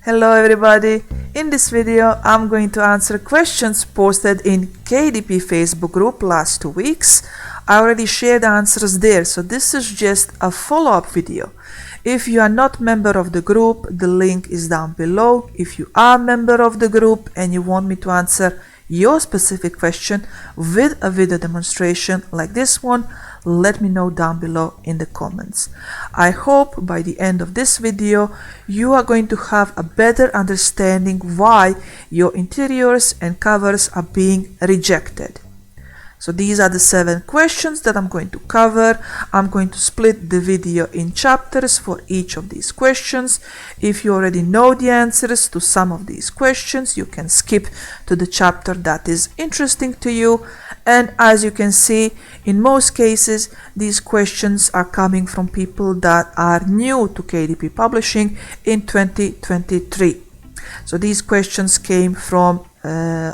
Hello everybody, in this video I'm going to answer questions posted in KDP Facebook group last 2 weeks. I already shared answers there, so this is just a follow-up video. If you are not member of the group, the link is down below. If you are member of the group and you want me to answer your specific question with a video demonstration like this one, let me know down below in the comments. I hope by the end of this video you are going to have a better understanding why your interiors and covers are being rejected. So these are the 7 questions that I'm going to cover. I'm going to split the video in chapters for each of these questions. If you already know the answers to some of these questions, you can skip to the chapter that is interesting to you. And as you can see, in most cases, these questions are coming from people that are new to KDP Publishing in 2023. So these questions came from,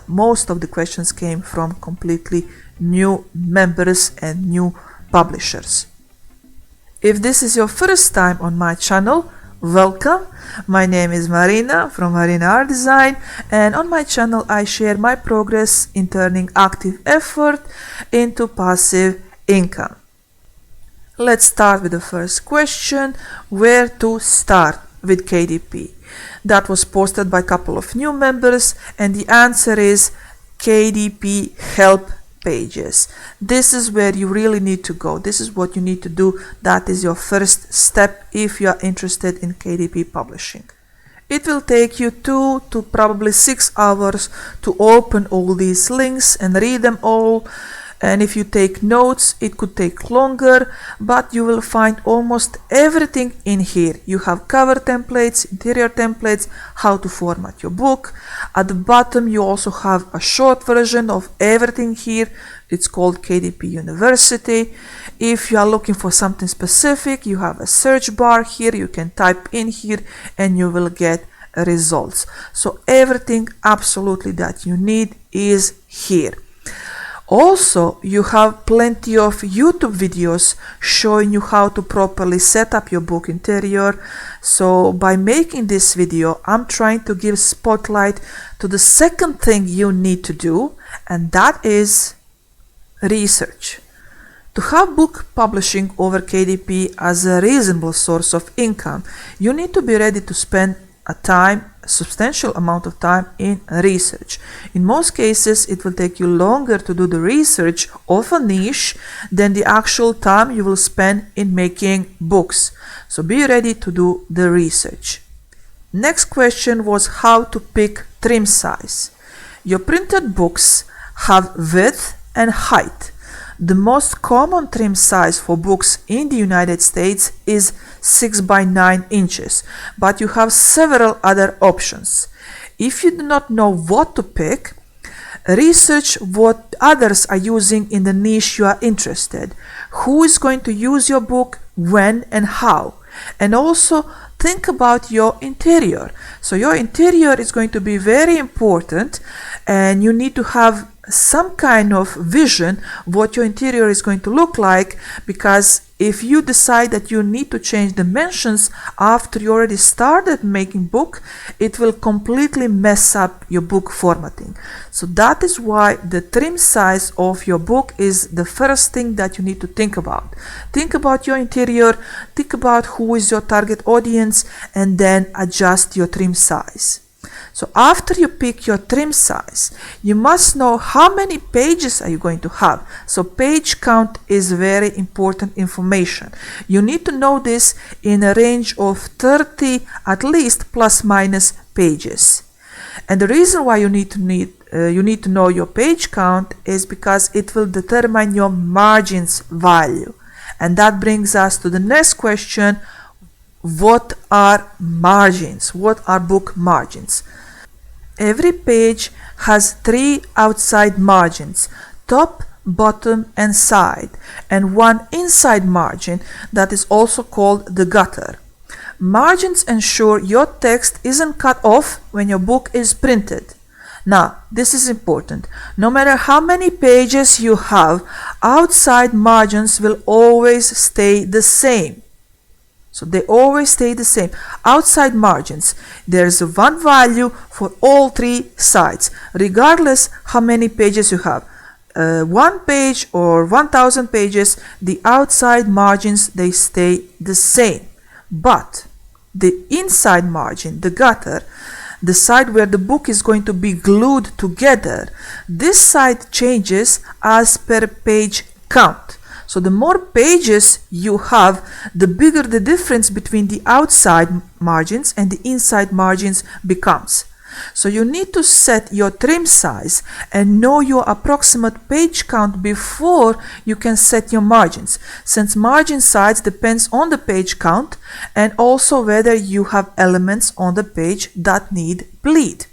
most of the questions came from completely new members and new publishers. If this is your first time on my channel, welcome. My name is Marina from Marina Art Design, and on my channel I share my progress in turning active effort into passive income. Let's start with the first question: where to start with KDP? That was posted by a couple of new members, and the answer is KDP HELP Pages. This is where you really need to go. This is what you need to do. That is your first step if you are interested in KDP Publishing. It will take you 2 to probably 6 hours to open all these links and read them all. And if you take notes, it could take longer, but you will find almost everything in here. You have cover templates, interior templates, how to format your book. At the bottom, you also have a short version of everything here. It's called KDP University. If you are looking for something specific, you have a search bar here. You can type in here and you will get results. So everything absolutely that you need is here. Also, you have plenty of YouTube videos showing you how to properly set up your book interior. So by making this video, I'm trying to give spotlight to the second thing you need to do, and that is research. To have book publishing over KDP as a reasonable source of income, you need to be ready to spend a substantial amount of time in research. In most cases, it will take you longer to do the research of a niche than the actual time you will spend in making books. So be ready to do the research. Next question was how to pick trim size. Your printed books have width and height. The most common trim size for books in the United States is 6 by 9 inches, but you have several other options. If you do not know what to pick, research what others are using in the niche you are interested. Who is going to use your book, when and how? And also think about your interior. So your interior is going to be very important, and you need to have some kind of vision what your interior is going to look like, because if you decide that you need to change dimensions after you already started making book, it will completely mess up your book formatting. So that is why the trim size of your book is the first thing that you need to think about. Think about your interior, think about who is your target audience, and then adjust your trim size. So after you pick your trim size, you must know how many pages are you going to have. So page count is very important information. You need to know this in a range of 30 at least plus minus pages. And the reason why you need to know your page count is because it will determine your margins value. And that brings us to the next question: what are margins? What are book margins? Every page has 3 outside margins: top, bottom and side, and 1 inside margin that is also called the gutter. Margins ensure your text isn't cut off when your book is printed. Now, this is important. No matter how many pages you have, outside margins will always stay the same. So they always stay the same. Outside margins, there's one value for all three sides, regardless how many pages you have. One page or 1000 pages, the outside margins, they stay the same. But the inside margin, the gutter, the side where the book is going to be glued together, this side changes as per page count. So the more pages you have, the bigger the difference between the outside margins and the inside margins becomes. So you need to set your trim size and know your approximate page count before you can set your margins, since margin size depends on the page count and also whether you have elements on the page that need bleed.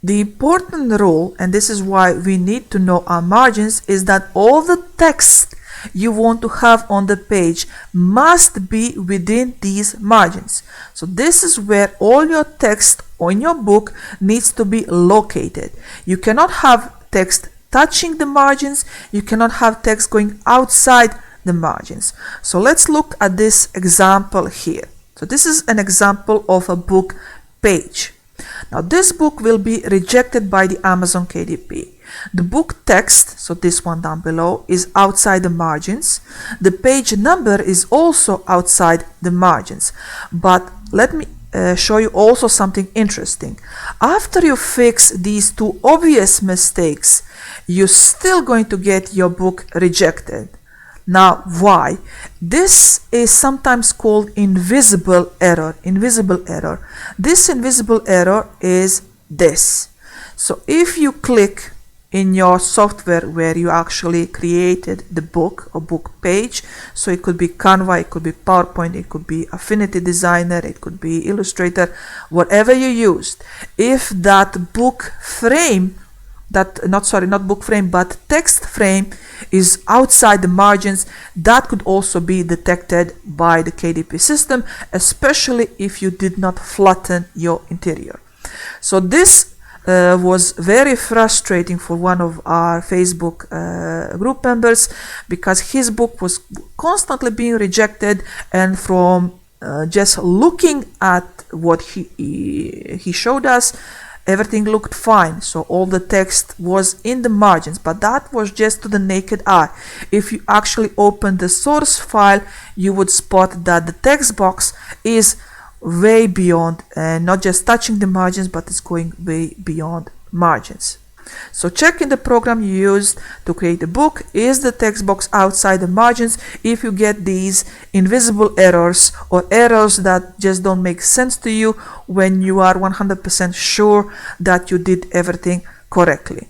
The important rule, and this is why we need to know our margins, is that all the text you want to have on the page must be within these margins. So this is where all your text on your book needs to be located. You cannot have text touching the margins, you cannot have text going outside the margins. So let's look at this example here. So this is an example of a book page. Now this book will be rejected by the Amazon KDP. The book text, so this one down below, is outside the margins. The page number is also outside the margins. But let me show you also something interesting. After you fix these two obvious mistakes, you're still going to get your book rejected. Now, why? This is sometimes called invisible error. This invisible error is this. So if you click in your software where you actually created the book or book page, so it could be Canva, it could be PowerPoint, it could be Affinity Designer, it could be Illustrator, whatever you used, if that book frame, not book frame, but text frame is outside the margins, that could also be detected by the KDP system, especially if you did not flatten your interior. So this was very frustrating for one of our Facebook group members, because his book was constantly being rejected, and from just looking at what he showed us, everything looked fine. So all the text was in the margins, but that was just to the naked eye. If you actually open the source file, you would spot that the text box is way beyond, and not just touching the margins, but it's going way beyond margins. So check in the program you used to create a book, is the text box outside the margins? If you get these invisible errors or errors that just don't make sense to you when you are 100% sure that you did everything correctly.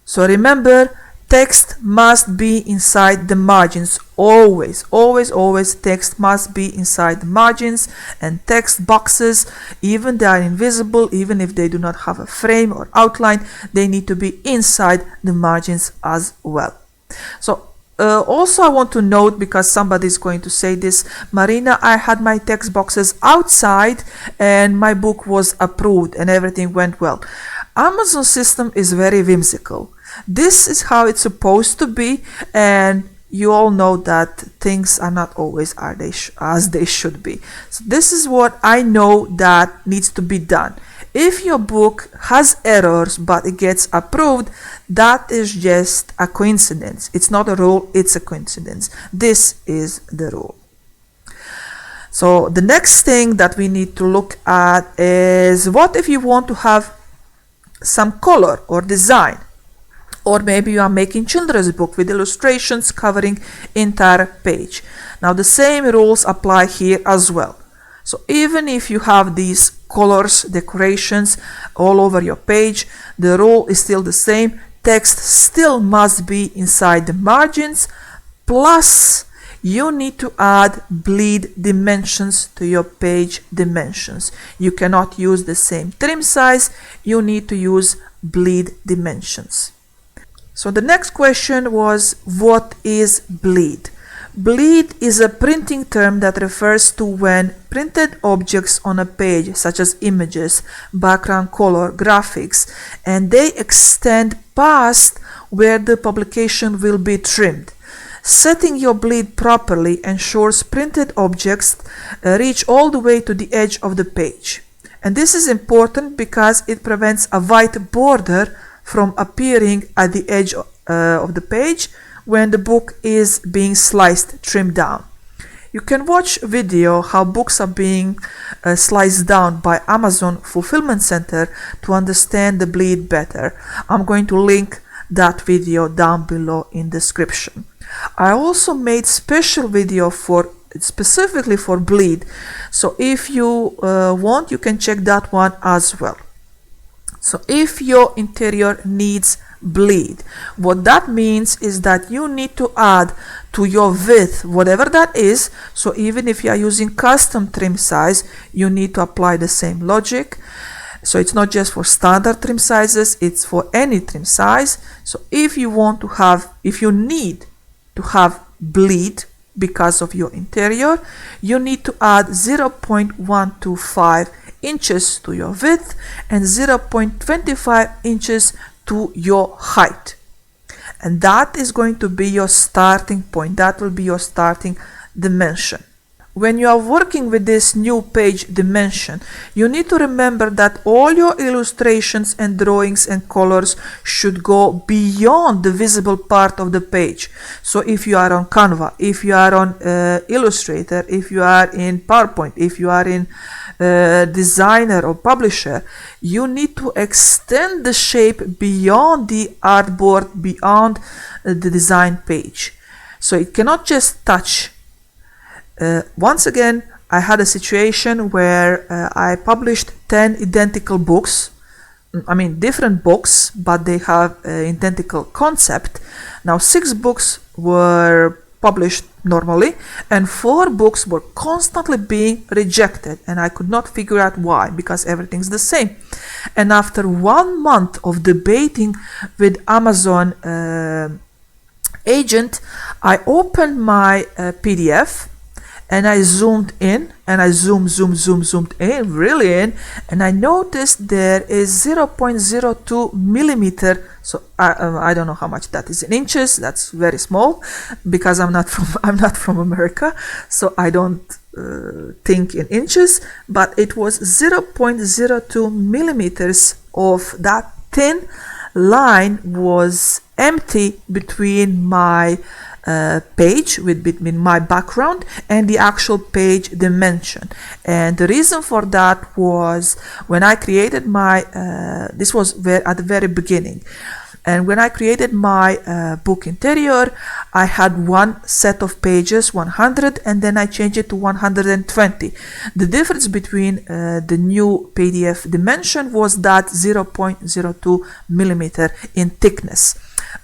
So remember, text must be inside the margins. Always text must be inside the margins, and text boxes, even they are invisible, even if they do not have a frame or outline, they need to be inside the margins as well. So also I want to note, because somebody is going to say this, Marina, I had my text boxes outside and my book was approved and everything went well. Amazon system is very whimsical. This is how it's supposed to be, and you all know that things are not always as they should be. So this is what I know that needs to be done. If your book has errors but it gets approved, that is just a coincidence. It's not a rule, it's a coincidence. This is the rule. So the next thing that we need to look at is, what if you want to have some color or design? Or maybe you are making children's book with illustrations covering entire page. Now the same rules apply here as well. So even if you have these colors, decorations all over your page, the rule is still the same. Text still must be inside the margins, plus you need to add bleed dimensions to your page dimensions. You cannot use the same trim size, you need to use bleed dimensions. So the next question was, what is bleed? Bleed is a printing term that refers to when printed objects on a page, such as images, background color, graphics, and they extend past where the publication will be trimmed. Setting your bleed properly ensures printed objects reach all the way to the edge of the page. And this is important because it prevents a white border from appearing at the edge of the page when the book is being sliced, trimmed down. You can watch a video how books are being sliced down by Amazon Fulfillment Center to understand the bleed better. I'm going to link that video down below in description. I also made special video specifically for bleed, so if you want, you can check that one as well. So if your interior needs bleed, what that means is that you need to add to your width, whatever that is. So even if you are using custom trim size, you need to apply the same logic. So it's not just for standard trim sizes, it's for any trim size. So if you need to have bleed because of your interior, you need to add 0.125 inches to your width and 0.25 inches to your height. And that is going to be your starting point. That will be your starting dimension. When you are working with this new page dimension, you need to remember that all your illustrations and drawings and colors should go beyond the visible part of the page. So if you are on Canva, if you are on Illustrator, if you are in PowerPoint, if you are in Designer or Publisher, you need to extend the shape beyond the artboard, beyond the design page. So it cannot just touch. Once again, I had a situation where I published 10 identical books. I mean, different books, but they have an identical concept. Now, 6 books were published normally, and 4 books were constantly being rejected, and I could not figure out why, because everything's the same. And after 1 month of debating with Amazon agent, I opened my PDF, and I zoomed in, and I zoomed in, really in, and I noticed there is 0.02 millimeter. So I don't know how much that is in inches. That's very small, because I'm not from America, so I don't think in inches. But it was 0.02 millimeters of that thin line was empty between my page, between my background and the actual page dimension. And the reason for that was when I created my this was at the very beginning, and when I created my book interior, I had one set of pages, 100, and then I changed it to 120. The difference between the new PDF dimension was that 0.02 millimeter in thickness,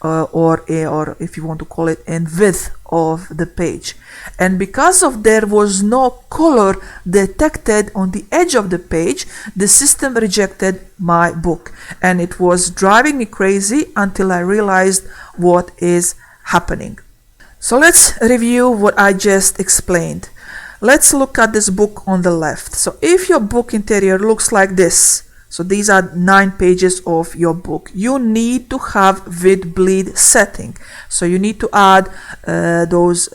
or if you want to call it in width of the page. And because of there was no color detected on the edge of the page, the system rejected my book, and it was driving me crazy until I realized what is happening. So let's review what I just explained. Let's look at this book on the left. So if your book interior looks like this, so these are 9 pages of your book, you need to have with bleed setting. So you need to add those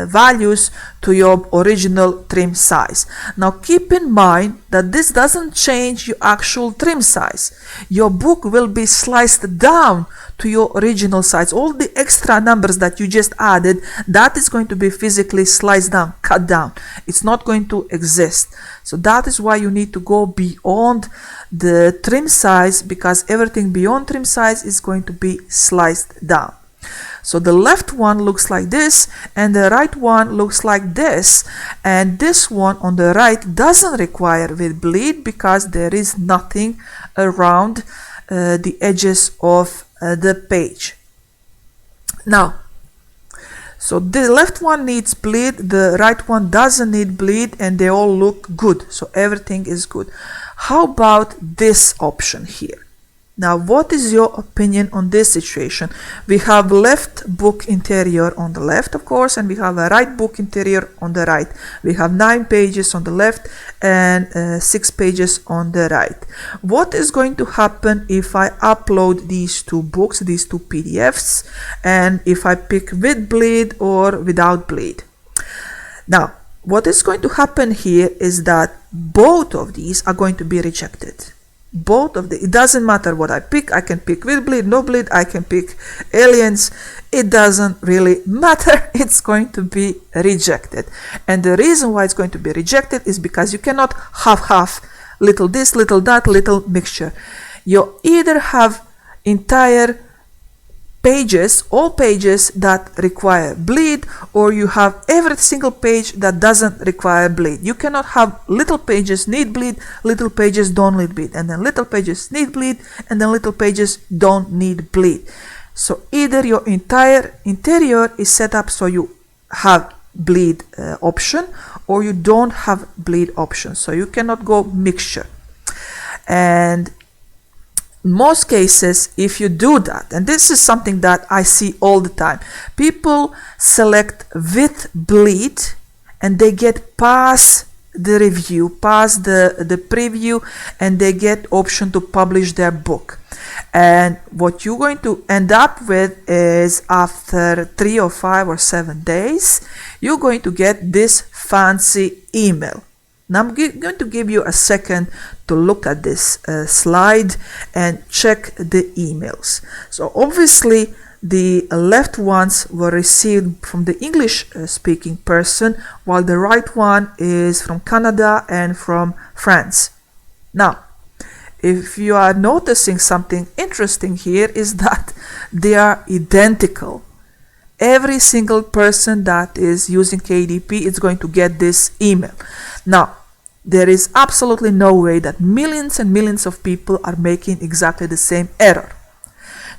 values to your original trim size. Now keep in mind that this doesn't change your actual trim size. Your book will be sliced down to your original size. All the extra numbers that you just added, that is going to be physically sliced down, cut down. It's not going to exist. So that is why you need to go beyond the trim size, because everything beyond trim size is going to be sliced down. So the left one looks like this, and the right one looks like this, and this one on the right doesn't require with bleed because there is nothing around the edges of the page. Now, so the left one needs bleed, the right one doesn't need bleed, and they all look good. So everything is good. How about this option here? Now, what is your opinion on this situation? We have left book interior on the left, of course, and we have a right book interior on the right. We have 9 pages on the left and 6 pages on the right. What is going to happen if I upload these 2 books, these 2 PDFs, and if I pick with bleed or without bleed? Now, what is going to happen here is that both of these are going to be rejected. It doesn't matter what I pick. I can pick with bleed, no bleed. I can pick aliens. It doesn't really matter. It's going to be rejected. And the reason why it's going to be rejected is because you cannot half, little this, little that, little mixture. You either have entire pages, all pages that require bleed, or you have every single page that doesn't require bleed. You cannot have little pages need bleed, little pages don't need bleed, and then little pages need bleed, and then little pages don't need bleed. So either your entire interior is set up so you have bleed option, or you don't have bleed option. So you cannot go mixture. And most cases, if you do that, and this is something that I see all the time, people select with bleed and they get past the review, past the preview, and they get option to publish their book. And what you're going to end up with is after 3 or 5 or 7 days, you're going to get this fancy email. Now I'm going to give you a second to look at this slide and check the emails. So obviously the left ones were received from the English speaking person, while the right one is from Canada and from France. Now, if you are noticing something interesting here is that they are identical. Every single person that is using KDP is going to get this email. Now, there is absolutely no way that millions and millions of people are making exactly the same error.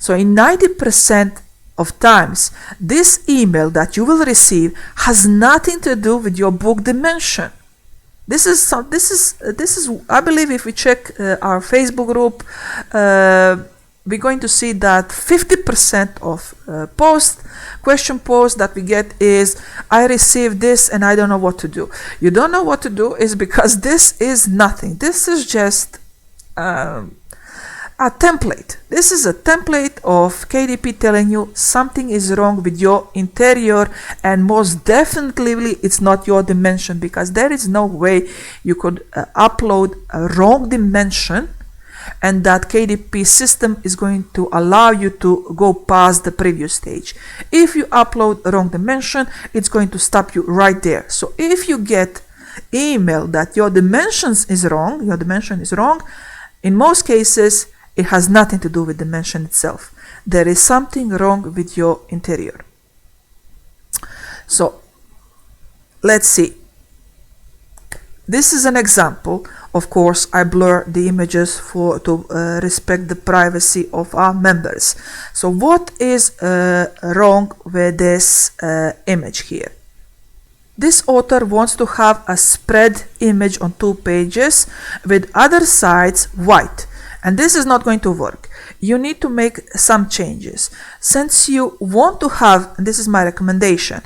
So in 90% of times, this email that you will receive has nothing to do with your book dimension. This is I believe if we check our Facebook group, we're going to see that 50% of question posts that we get is, I received this and I don't know what to do. You don't know what to do is because this is nothing. This is just a template. This is a template of KDP telling you something is wrong with your interior, and most definitely it's not your dimension, because there is no way you could upload a wrong dimension and that KDP system is going to allow you to go past the previous stage. If you upload a wrong dimension, it's going to stop you right there. So if you get email that your dimension is wrong, in most cases, it has nothing to do with dimension itself. There is something wrong with your interior. So let's see. This is an example. Of course, I blur the images to respect the privacy of our members. So what is wrong with this image here? This author wants to have a spread image on 2 pages with other sides white. And this is not going to work. You need to make some changes. Since you want to have, and this is my recommendation,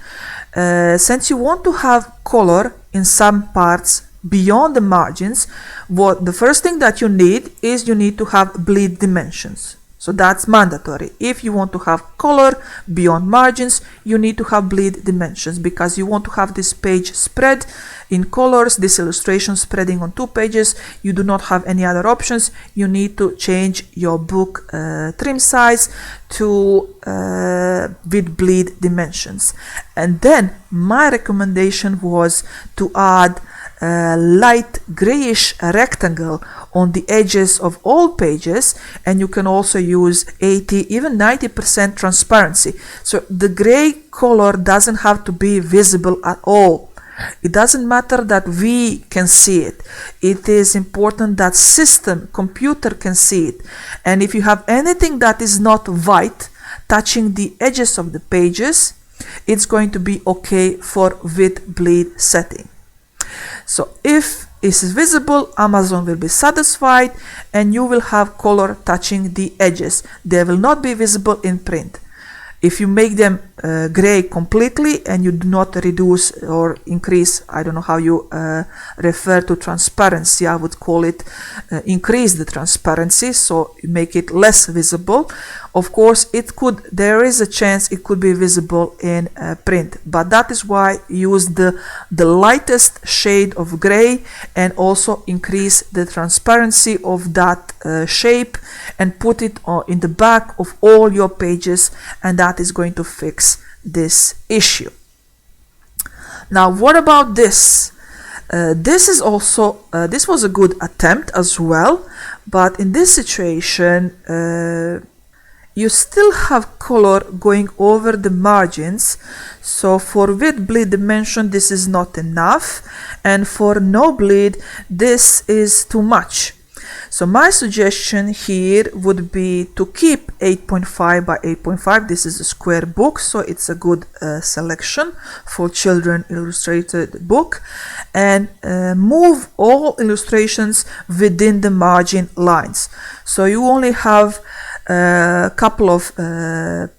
since you want to have color in some parts beyond the margins, the first thing that you need is you need to have bleed dimensions. So that's mandatory. If you want to have color beyond margins, you need to have bleed dimensions, because you want to have this page spread in colors, this illustration spreading on 2 pages. You do not have any other options. You need to change your book trim size to with bleed dimensions. And then my recommendation was to add light grayish rectangle on the edges of all pages, and you can also use 80, even 90% transparency. So the gray color doesn't have to be visible at all. It doesn't matter that we can see it. It is important that computer can see it. And if you have anything that is not white touching the edges of the pages, it's going to be okay for with bleed setting. So if is visible, Amazon will be satisfied, and you will have color touching the edges. They will not be visible in print. If you make them gray completely and you do not reduce or increase, I don't know how you refer to transparency, I would call it increase the transparency, so you make it less visible. Of course, there is a chance it could be visible in print, but that is why use the lightest shade of gray and also increase the transparency of that shape and put it in the back of all your pages, and that is going to fix this issue. Now, what about this? This was a good attempt as well, but in this situation you still have color going over the margins. So for with bleed dimension this is not enough, and for no bleed this is too much. So my suggestion here would be to keep 8.5 by 8.5. This is a square book, so it's a good selection for children illustrated book, and move all illustrations within the margin lines. So you only have a couple of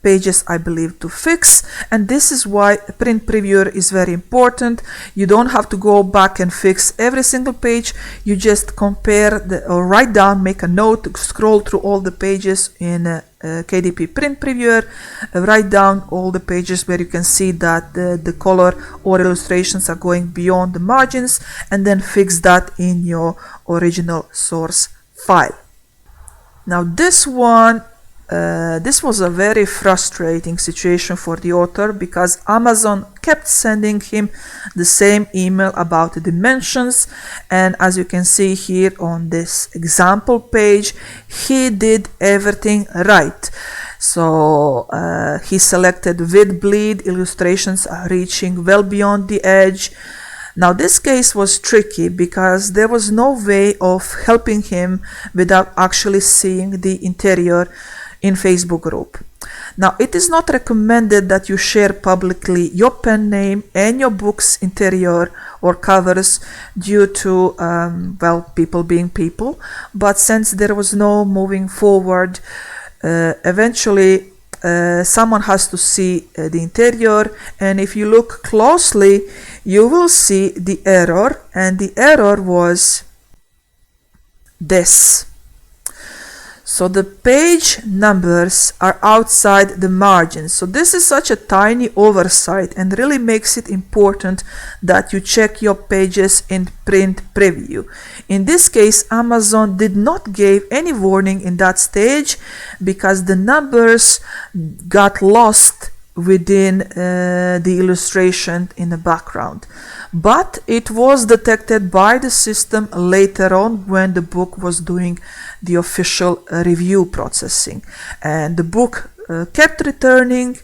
pages, I believe, to fix, and this is why print previewer is very important. You don't have to go back and fix every single page. You just compare or write down, make a note, scroll through all the pages in KDP print previewer, write down all the pages where you can see that the color or illustrations are going beyond the margins, and then fix that in your original source file. Now this one, this was a very frustrating situation for the author, because Amazon kept sending him the same email about the dimensions, and as you can see here on this example page, he did everything right. So he selected with bleed, illustrations are reaching well beyond the edge. Now this case was tricky because there was no way of helping him without actually seeing the interior in Facebook group. Now it is not recommended that you share publicly your pen name and your book's interior or covers due to well, people being people, but since there was no moving forward, eventually someone has to see the interior, and if you look closely you will see the error, and the error was this. So the page numbers are outside the margins. So this is such a tiny oversight and really makes it important that you check your pages in print preview. In this case, Amazon did not give any warning in that stage because the numbers got lost within the illustration in the background. But it was detected by the system later on when the book was doing the official review processing, and the book kept returning,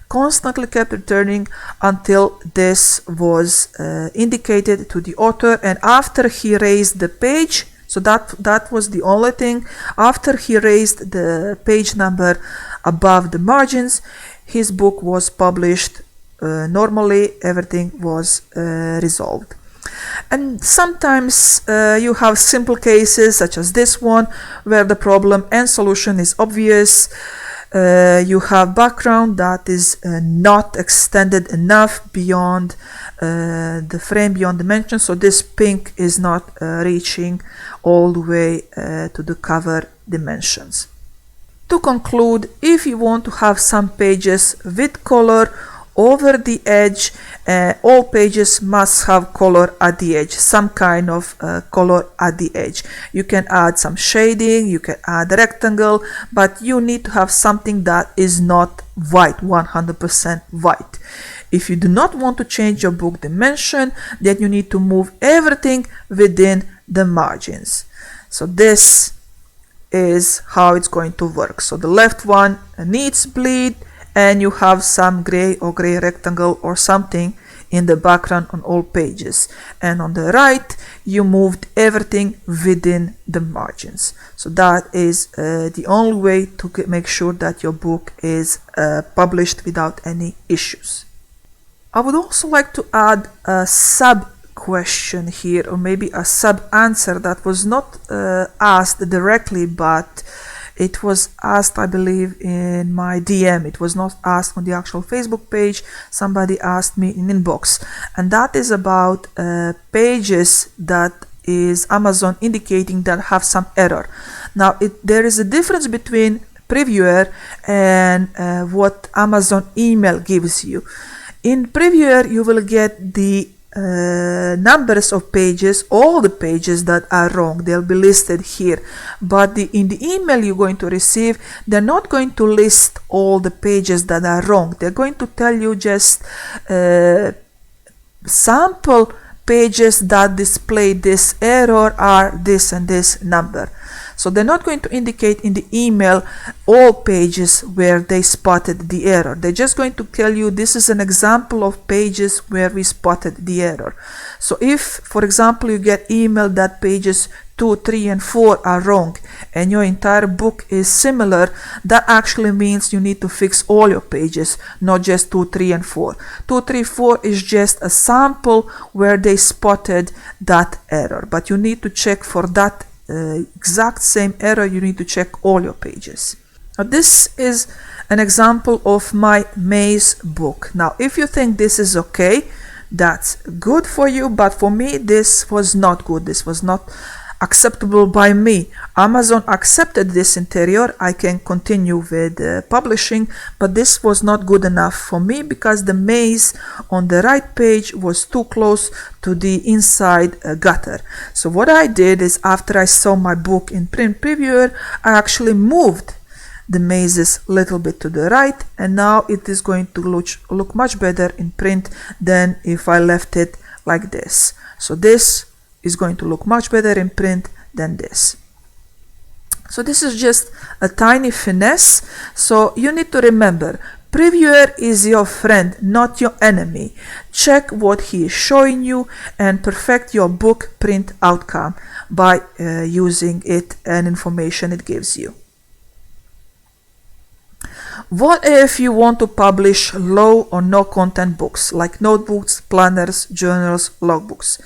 constantly kept returning until this was indicated to the author. And after he raised the page, so that was the only thing, after he raised the page number above the margins, his book was published normally, everything was resolved. And sometimes you have simple cases such as this one where the problem and solution is obvious. You have background that is not extended enough beyond the frame, beyond dimension, so this pink is not reaching all the way to the cover dimensions. To conclude, if you want to have some pages with color over the edge, all pages must have color at the edge, some kind of color at the edge. You can add some shading, you can add a rectangle, but you need to have something that is not white, 100% white. If you do not want to change your book dimension, then you need to move everything within the margins. So this is how it's going to work. So the left one needs bleed, and you have some gray or gray rectangle or something in the background on all pages, and on the right you moved everything within the margins. So that is the only way to make sure that your book is published without any issues. I would also like to add a sub question here, or maybe a sub answer that was not asked directly, but it was asked, I believe, in my DM. It was not asked on the actual Facebook page. Somebody asked me in inbox, and that is about pages that is Amazon indicating that have some error. Now there is a difference between previewer and what Amazon email gives you. In previewer you will get the numbers of pages, all the pages that are wrong, they'll be listed here. But in the email you're going to receive, they're not going to list all the pages that are wrong. They're going to tell you just sample pages that display this error are this and this number. So they're not going to indicate in the email all pages where they spotted the error. They're just going to tell you this is an example of pages where we spotted the error. So if, for example, you get email that pages 2, 3, and 4 are wrong and your entire book is similar, that actually means you need to fix all your pages, not just 2, 3, and 4. 2, 3, 4 is just a sample where they spotted that error, but you need to check for that exact same error. You need to check all your pages. Now this is an example of my maze book. Now if you think this is okay, that's good for you, but for me this was not good. This was not acceptable by me. Amazon accepted this interior. I can continue with publishing, but this was not good enough for me because the maze on the right page was too close to the inside gutter. So what I did is, after I saw my book in print previewer, I actually moved the mazes a little bit to the right, and now it is going to look much better in print than if I left it like this. So this is going to look much better in print than this. So this is just a tiny finesse. So you need to remember, previewer is your friend, not your enemy. Check what he is showing you and perfect your book print outcome by using it and information it gives you. What if you want to publish low or no content books like notebooks, planners, journals, logbooks?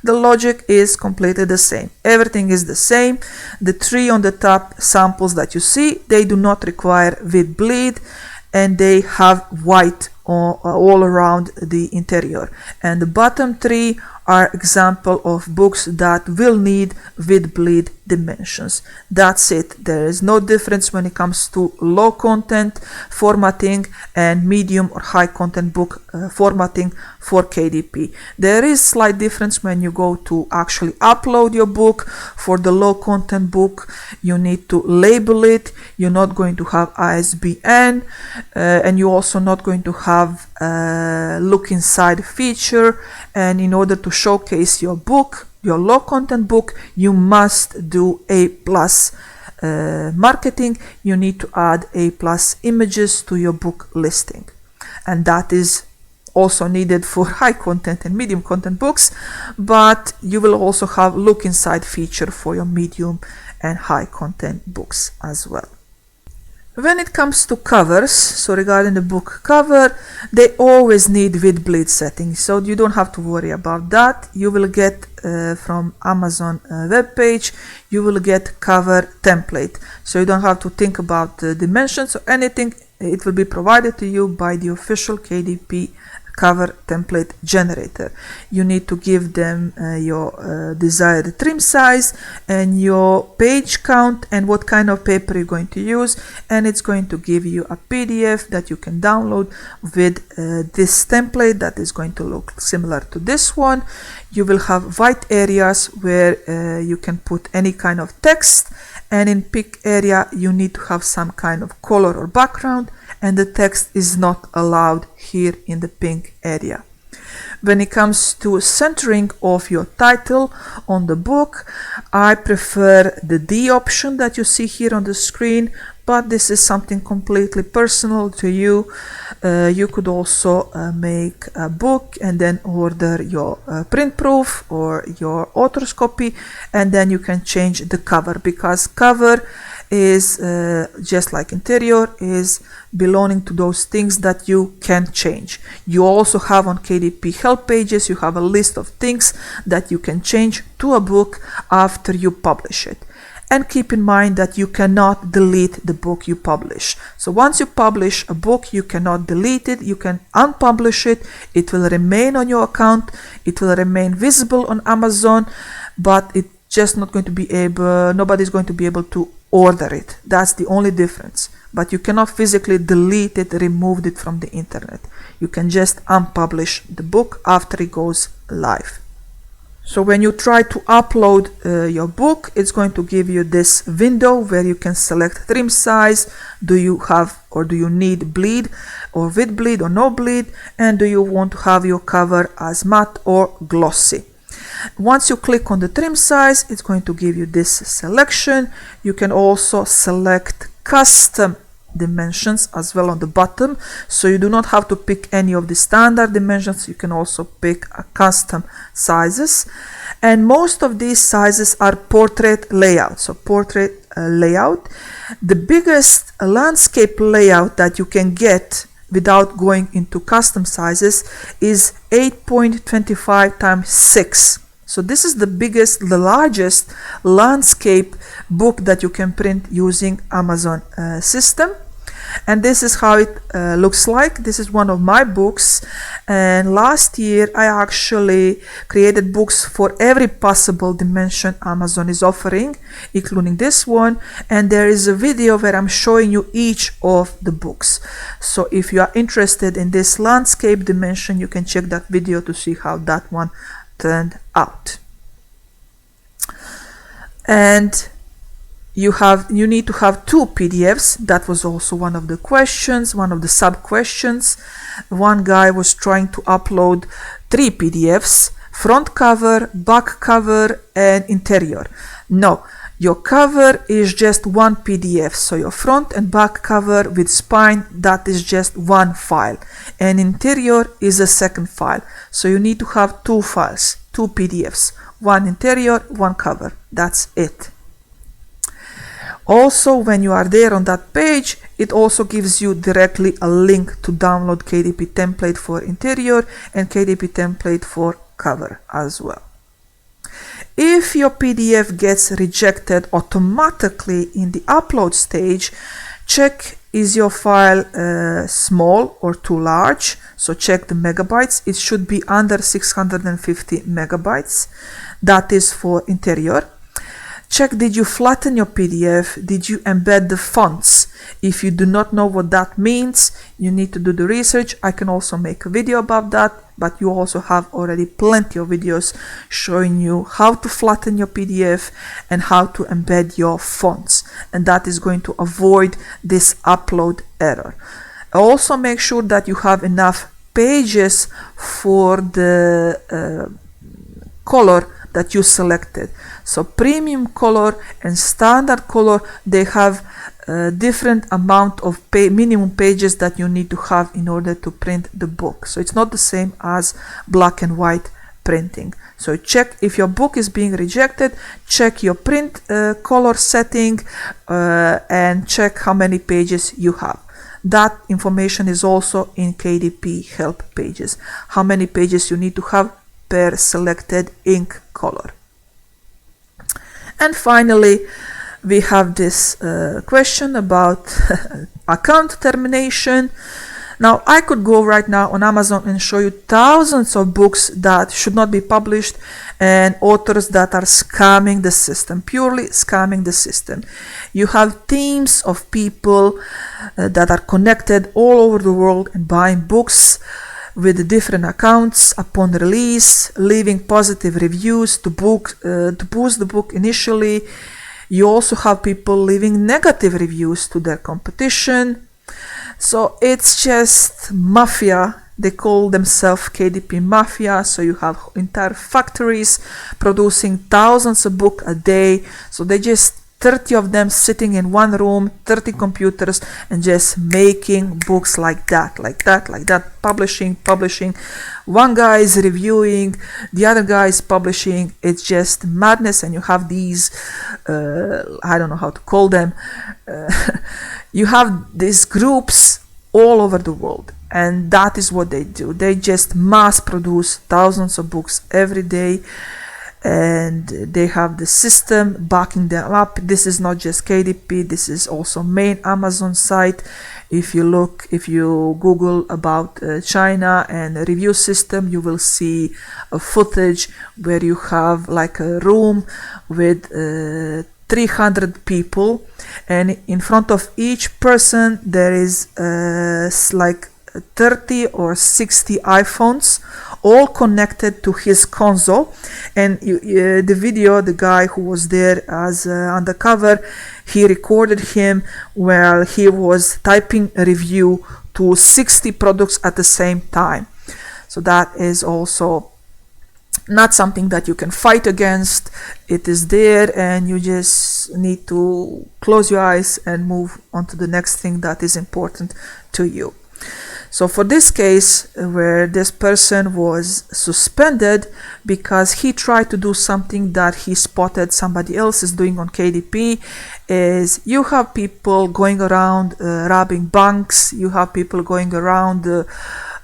The logic is completely the same. Everything is the same. The 3 on the top samples that you see, they do not require with bleed, and they have white all around the interior. And the bottom 3 are example of books that will need with bleed dimensions. That's it. There is no difference when it comes to low content formatting and medium or high content book formatting for KDP. There is slight difference when you go to actually upload your book. For the low content book, you need to label it. You're not going to have ISBN, and you're also not going to have look inside feature. And in order to showcase your book, your low content book, you must do A+ marketing. You need to add A+ images to your book listing, and that is also needed for high content and medium content books, but you will also have look inside feature for your medium and high content books as well. When it comes to covers, so regarding the book cover, they always need with bleed settings, so you don't have to worry about that. You will get from Amazon webpage, you will get cover template, so you don't have to think about the dimensions or anything. It will be provided to you by the official KDP cover template generator. You need to give them your desired trim size and your page count and what kind of paper you're going to use, and it's going to give you a PDF that you can download with this template that is going to look similar to this one. You will have white areas where you can put any kind of text, and in pink area you need to have some kind of color or background, and the text is not allowed here in the pink area. When it comes to centering of your title on the book, I prefer the D option that you see here on the screen, but this is something completely personal to you. You could also make a book and then order your print proof or your author's copy, and then you can change the cover, because cover is just like interior, is belonging to those things that you can change. You also have on KDP help pages, you have a list of things that you can change to a book after you publish it. And keep in mind that you cannot delete the book you publish. So once you publish a book, you cannot delete it. You can unpublish it. It will remain on your account. It will remain visible on Amazon, but it's just not going to be able, nobody's going to be able to order it. That's the only difference. But you cannot physically delete it, remove it from the internet. You can just unpublish the book after it goes live. So when you try to upload your book, it's going to give you this window where you can select trim size. Do you have or do you need bleed or with bleed or no bleed? And do you want to have your cover as matte or glossy? Once you click on the trim size, it's going to give you this selection. You can also select custom dimensions as well on the bottom, so you do not have to pick any of the standard dimensions. You can also pick a custom sizes, and most of these sizes are portrait layout. So portrait layout, the biggest landscape layout that you can get without going into custom sizes is 8.25 times 6. So this is the biggest, the largest landscape book that you can print using Amazon system. And this is how it looks like. This is one of my books, and last year I actually created books for every possible dimension Amazon is offering, including this one, and there is a video where I'm showing you each of the books. So if you are interested in this landscape dimension, you can check that video to see how that one turned out. And you need to have 2 PDFs. That was also one of the questions, one of the sub questions. One guy was trying to upload 3 PDFs: front cover, back cover, and interior. No, your cover is just one PDF. So your front and back cover with spine, that is just one file, and interior is a second file. So you need to have 2 files, 2 PDFs, one interior, one cover. That's it. Also, when you are there on that page, it also gives you directly a link to download KDP template for interior and KDP template for cover as well. If your PDF gets rejected automatically in the upload stage, check is your file small or too large. So check the megabytes. It should be under 650 megabytes. That is for interior. Check, did you flatten your PDF? Did you embed the fonts? If you do not know what that means, you need to do the research. I can also make a video about that, but you also have already plenty of videos showing you how to flatten your PDF and how to embed your fonts, and that is going to avoid this upload error. Also make sure that you have enough pages for the color that you selected. So premium color and standard color, they have different amount of minimum pages that you need to have in order to print the book. So it's not the same as black and white printing. So check if your book is being rejected, check your print color setting and check how many pages you have. That information is also in KDP help pages. How many pages you need to have per selected ink color. And finally, we have this question about account termination. Now, I could go right now on Amazon and show you thousands of books that should not be published and authors that are scamming the system, purely scamming the system. You have teams of people that are connected all over the world and buying books with different accounts upon release, leaving positive reviews to boost the book initially. You also have people leaving negative reviews to their competition. So it's just mafia. They call themselves KDP Mafia. So you have entire factories producing thousands of books a day. So they just 30 of them sitting in one room, 30 computers, and just making books like that, publishing. One guy is reviewing, the other guy is publishing. It's just madness. And you have these, I don't know how to call them, you have these groups all over the world, and that is what they do. They just mass produce thousands of books every day, and they have the system backing them up. This is not just KDP, this is also main Amazon site. If you Google about China and a review system, you will see a footage where you have like a room with 300 people, and in front of each person there is like 30 or 60 iPhones, all connected to his console. And the video, the guy who was there as undercover, he recorded him while he was typing a review to 60 products at the same time. So that is also not something that you can fight against. It is there, and you just need to close your eyes and move on to the next thing that is important to you. So for this case, where this person was suspended because he tried to do something that he spotted somebody else is doing on KDP, is you have people going around robbing banks, you have people going around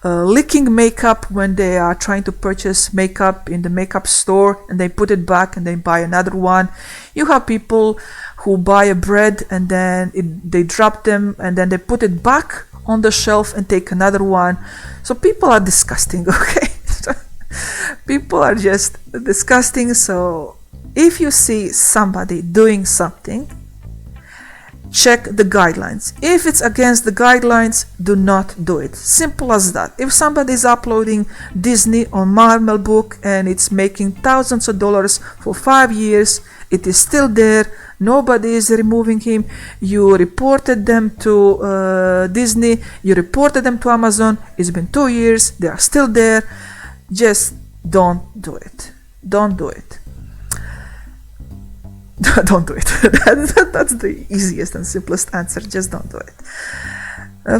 licking makeup when they are trying to purchase makeup in the makeup store, and they put it back and they buy another one. You have people who buy a bread and then they drop them and then they put it back on the shelf and take another one. So people are disgusting, okay? People are just disgusting. So if you see somebody doing something, check the guidelines. If it's against the guidelines, do not do it. Simple as that. If somebody is uploading Disney or Marvel book and it's making thousands of dollars for 5 years, it is still there. Nobody is removing him. You reported them to Disney, you reported them to Amazon. It's been 2 years, they are still there. Just don't do it. Don't do it. Don't do it. That's the easiest and simplest answer. Just don't do it.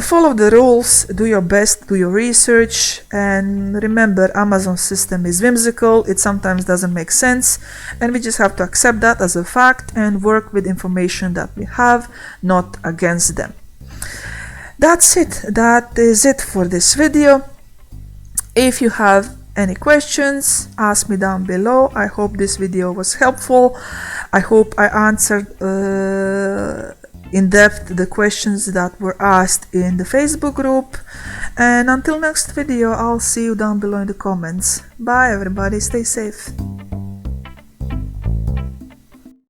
Follow the rules, do your best, do your research, and remember, Amazon's system is whimsical. It sometimes doesn't make sense, and we just have to accept that as a fact and work with information that we have, not against them. That's it. That is it for this video. If you have any questions, ask me down below. I hope this video was helpful. I hope I answered in depth the questions that were asked in the Facebook group. And until next video, I'll see you down below in the comments. Bye everybody, stay safe.